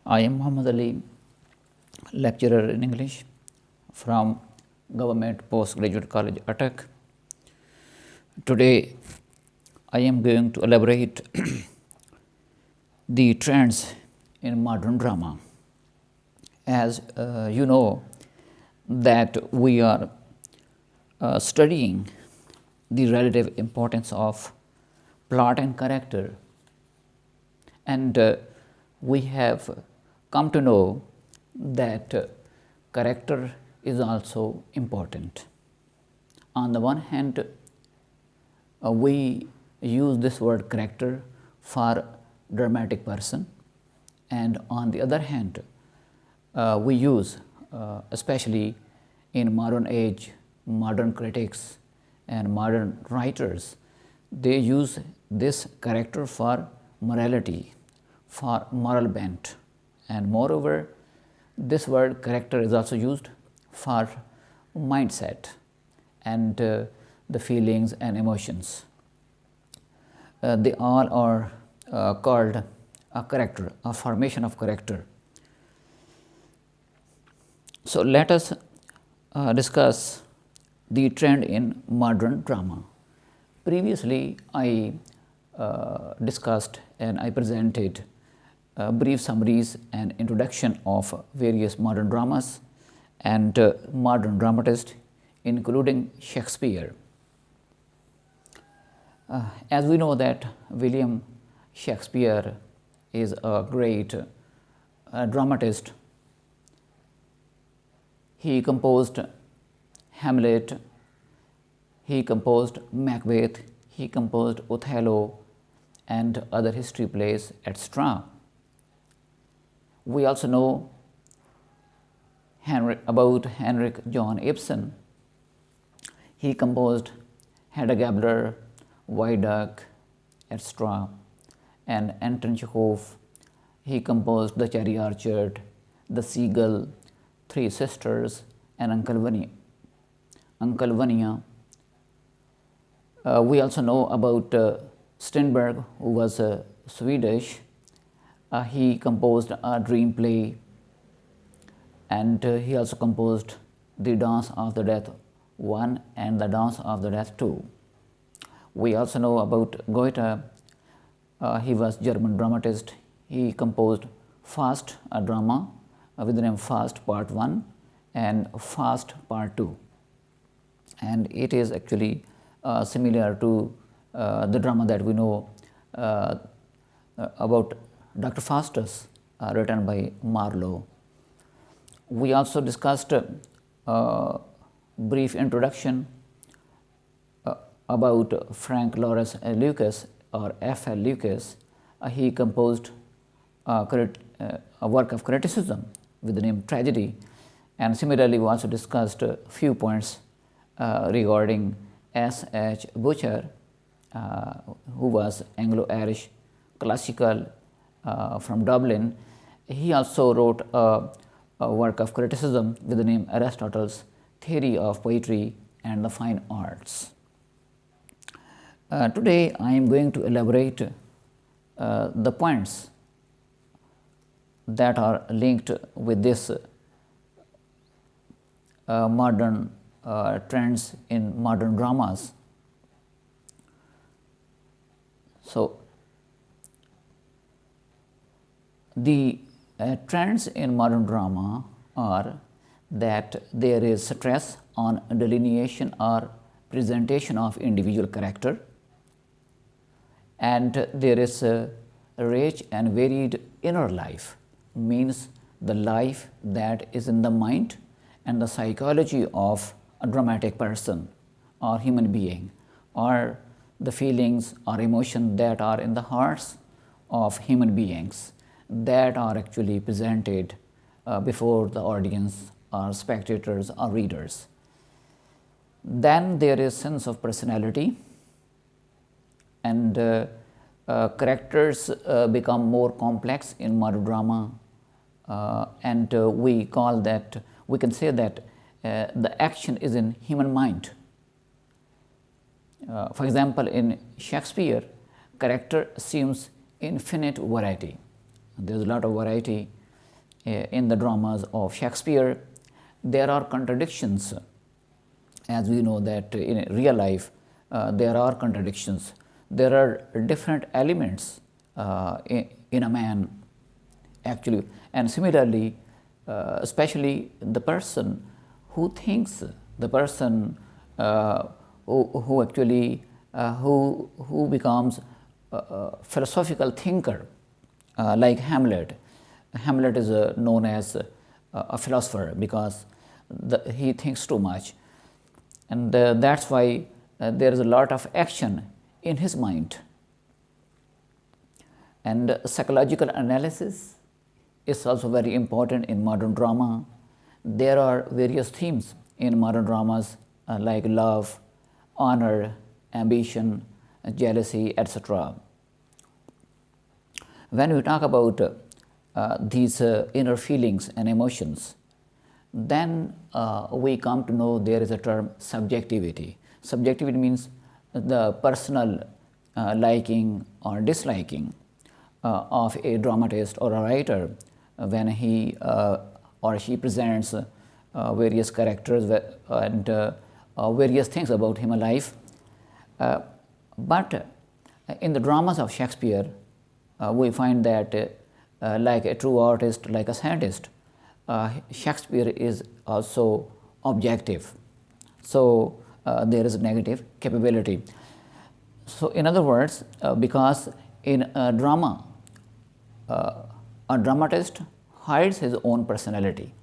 I am Muhammad Ali, lecturer in English from Government Postgraduate College, Attack. Today, I am going to elaborate the trends in modern drama. As you know, that we are studying the relative importance of plot and character, and we have come to know that character is also important. On the one hand, we use this word character for dramatic person, and on the other hand, we use, especially in modern age, modern critics and modern writers, they use this character for morality, for moral bent, and moreover, this word character is also used for mindset and the feelings and emotions. They all are called a character, a formation of character. So let us discuss the trend in modern drama. Previously, I discussed and I presented brief summaries and introduction of various modern dramas and modern dramatists, including Shakespeare. As we know that William Shakespeare is a great dramatist. He composed Hamlet, he composed Macbeth, he composed Othello and other history plays, etc. We also know about Henrik John Ibsen. He composed Hedda Gabler, White Duck, etc. And Anton Chekhov, he composed The Cherry Orchard, The Seagull, Three Sisters, and Uncle Vanya. We also know about Strindberg, who was Swedish. He composed a dream play, and he also composed The Dance of the Death 1 and The Dance of the Death 2. We also know about Goethe. He was German dramatist. He composed Faust, a drama with the name Faust Part 1 and Faust Part 2. And it is actually similar to the drama that we know about Dr. Faustus, written by Marlowe. We also discussed a brief introduction about Frank Lawrence Lucas, or F.L. Lucas. He composed a work of criticism with the name Tragedy. And similarly, we also discussed a few points regarding S.H. Butcher, who was Anglo-Irish classical from Dublin. He also wrote a work of criticism with the name Aristotle's Theory of Poetry and the Fine Arts. Today, I am going to elaborate the points that are linked with this modern trends in modern dramas. So, the trends in modern drama are that there is stress on delineation or presentation of individual character, and there is a rich and varied inner life, means the life that is in the mind and the psychology of a dramatic person or human being, or the feelings or emotions that are in the hearts of human beings that are actually presented before the audience or spectators or readers. Then there is sense of personality, and characters become more complex in modern drama, and we can say that the action is in human mind. For example, in Shakespeare, character assumes infinite variety. There's a lot of variety in the dramas of Shakespeare, there are contradictions. As we know that in real life, there are contradictions. There are different elements in a man, actually. And similarly, especially the person who thinks, the person who actually who becomes a philosophical thinker, like Hamlet. Hamlet is known as a philosopher because he thinks too much, and that's why there is a lot of action in his mind. And psychological analysis is also very important in modern drama. There are various themes in modern dramas like love, honor, ambition, jealousy, etc. When we talk about these inner feelings and emotions, then we come to know there is a term subjectivity. Subjectivity means the personal liking or disliking of a dramatist or a writer when he or she presents various characters and various things about him alive. But in the dramas of Shakespeare, we find that like a true artist, like a scientist, Shakespeare is also objective. So there is a negative capability. So in other words, because in a drama, a dramatist hides his own personality,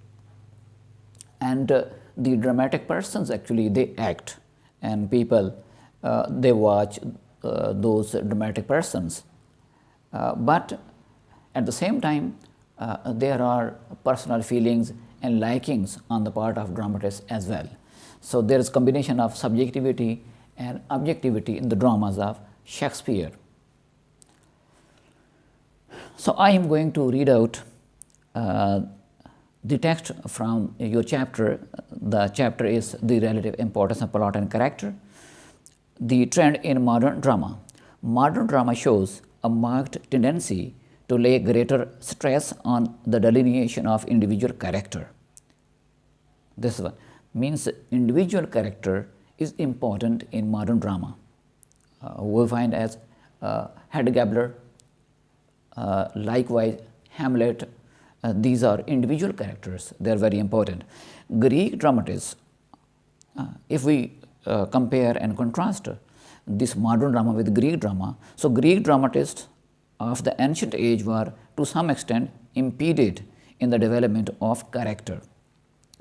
and the dramatic persons actually they act, and people they watch those dramatic persons. But at the same time, there are personal feelings and likings on the part of dramatists as well. So there is combination of subjectivity and objectivity in the dramas of Shakespeare. So I am going to read out the text from your chapter. The chapter is The Relative Importance of Plot and Character. The trend in modern drama. Modern drama shows a marked tendency to lay greater stress on the delineation of individual character. This one means individual character is important in modern drama. We find as Hedda likewise Hamlet, these are individual characters, they are very important. Greek dramatists, if we compare and contrast this modern drama with Greek drama, so Greek dramatists of the ancient age were to some extent impeded in the development of character.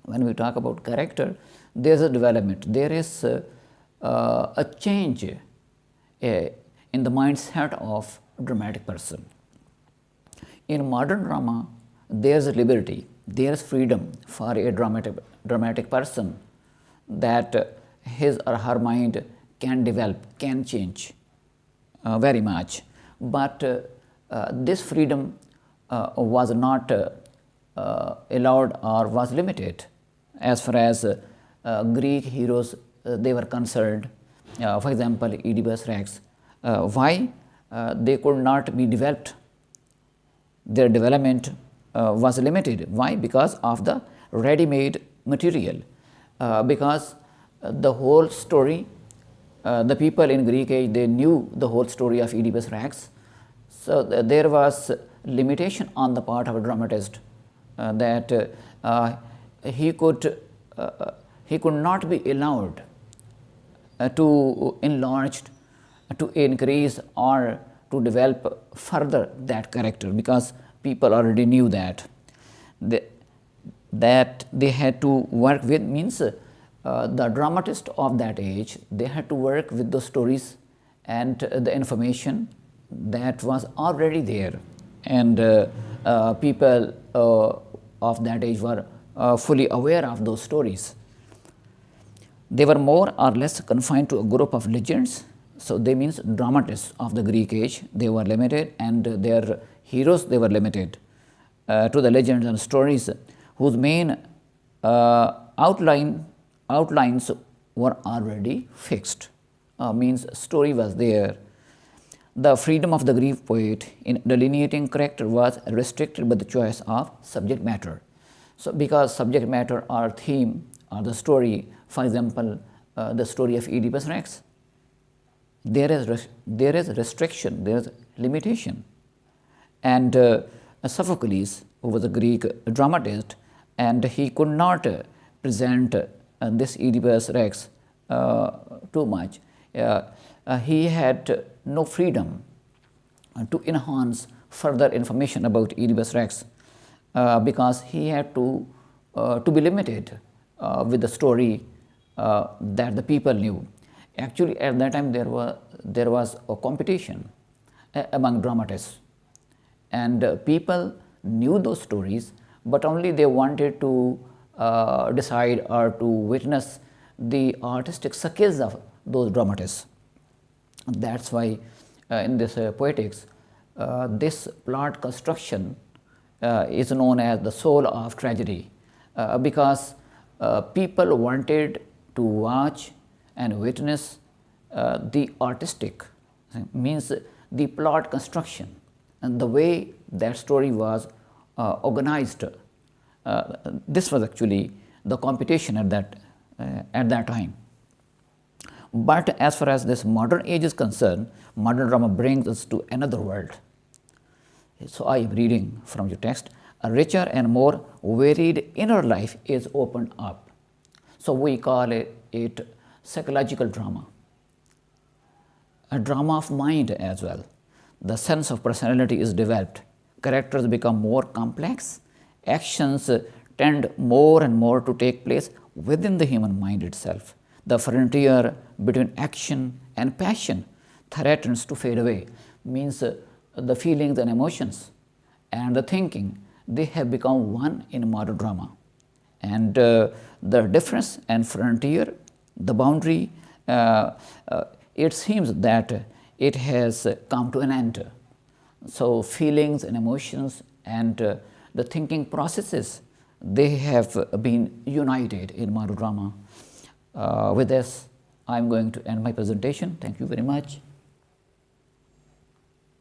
When we talk about character, there is a development, there is a change in the mindset of a dramatic person. In modern drama, there is liberty, there is freedom for a dramatic person that his or her mind can develop, can change very much. But this freedom was not allowed or was limited as far as Greek heroes they were concerned. For example, Oedipus Rex. Why they could not be developed? Their development was limited. Why? Because of the ready-made material. Because the whole story, the people in Greek age, they knew the whole story of Oedipus Rex. So there was limitation on the part of a dramatist that he could not be allowed to enlarge, to increase or to develop further that character, because people already knew that they had to work with, means the dramatist of that age, they had to work with the stories and the information that was already there, and people of that age were fully aware of those stories. They were more or less confined to a group of legends. So they means dramatists of the Greek age, they were limited, and their heroes, they were limited to the legends and stories whose main outlines were already fixed. Means story was there. the freedom of the Greek poet in delineating character was restricted by the choice of subject matter. So, because subject matter or theme or the story, for example, the story of Oedipus Rex, there is restriction, there is limitation. And Sophocles, who was a Greek dramatist, and he could not present this Oedipus Rex too much. He had no freedom to enhance further information about Oedipus Rex because he had to be limited with the story that the people knew. Actually, at that time there was a competition among dramatists, and people knew those stories, but only they wanted to decide or to witness the artistic skills of those dramatists. That's why in this poetics, this plot construction is known as the soul of tragedy, because people wanted to watch and witness the artistic, means the plot construction and the way that story was organized. This was actually the competition at that time. But as far as this modern age is concerned, modern drama brings us to another world. So I am reading from your text. A richer and more varied inner life is opened up. So we call it psychological drama, a drama of mind as well. The sense of personality is developed. Characters become more complex. Actions tend more and more to take place within the human mind itself. The frontier between action and passion threatens to fade away, means the feelings and emotions and the thinking, they have become one in modern drama. And the difference and frontier, the boundary, it seems that it has come to an end. So feelings and emotions and the thinking processes, they have been united in modern drama. With this, I am going to end my presentation. Thank you very much.